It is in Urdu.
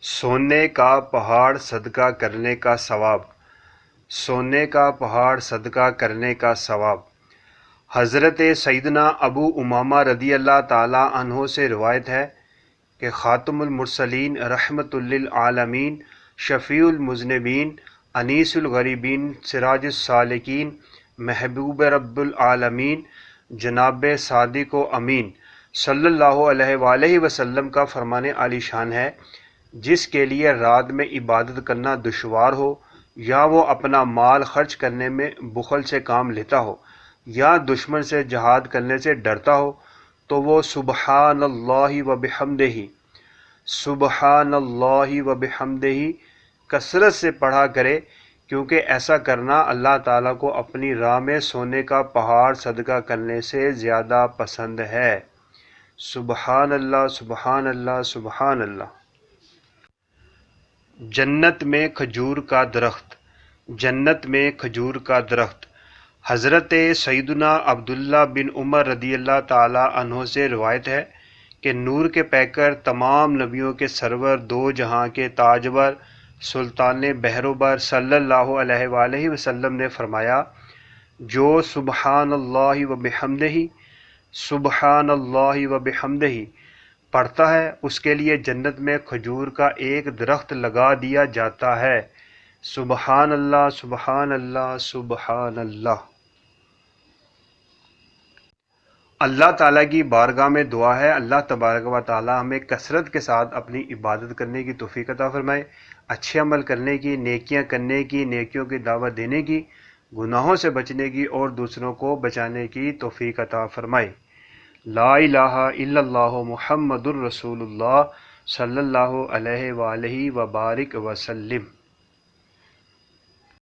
سونے کا پہاڑ صدقہ کرنے کا ثواب۔ سونے کا پہاڑ صدقہ کرنے کا ثواب۔ حضرت سیدنا ابو امامہ رضی اللہ تعالیٰ عنہ سے روایت ہے کہ خاتم المرسلین رحمۃ للعالمین شفیع المذنبین انیس الغریبین سراج السالکین محبوب رب العالمین جناب صادق و امین صلی اللہ علیہ وآلہ وسلم کا فرمان عالی شان ہے، جس کے لیے رات میں عبادت کرنا دشوار ہو، یا وہ اپنا مال خرچ کرنے میں بخل سے کام لیتا ہو، یا دشمن سے جہاد کرنے سے ڈرتا ہو، تو وہ سبحان اللہ و بحمدہ سبحان اللہ و بحمدہ کثرت سے پڑھا کرے، کیونکہ ایسا کرنا اللہ تعالیٰ کو اپنی راہ میں سونے کا پہاڑ صدقہ کرنے سے زیادہ پسند ہے۔ سبحان اللہ سبحان اللہ سبحان اللہ۔ جنت میں کھجور کا درخت۔ جنت میں کھجور کا درخت۔ حضرت سیدنا عبداللہ بن عمر رضی اللہ تعالیٰ عنہ سے روایت ہے کہ نور کے پیکر تمام نبیوں کے سرور دو جہاں کے تاجور سلطان بحر صلی اللہ علیہ وآلہ وسلم نے فرمایا، جو سبحان اللہ و بحمدہ سبحان اللہ و بحمدہ پڑھتا ہے، اس کے لیے جنت میں کھجور کا ایک درخت لگا دیا جاتا ہے۔ سبحان اللہ سبحان اللہ سبحان اللہ۔ اللہ تعالیٰ کی بارگاہ میں دعا ہے، اللہ تبارک و تعالیٰ ہمیں کثرت کے ساتھ اپنی عبادت کرنے کی توفیق عطا فرمائے، اچھے عمل کرنے کی، نیکیاں کرنے کی، نیکیوں کی دعوت دینے کی، گناہوں سے بچنے کی اور دوسروں کو بچانے کی توفیق عطا فرمائے۔ لا الہ الا اللہ محمد الرسول اللہ صلی اللہ علیہ وآلہ وبارک وسلم۔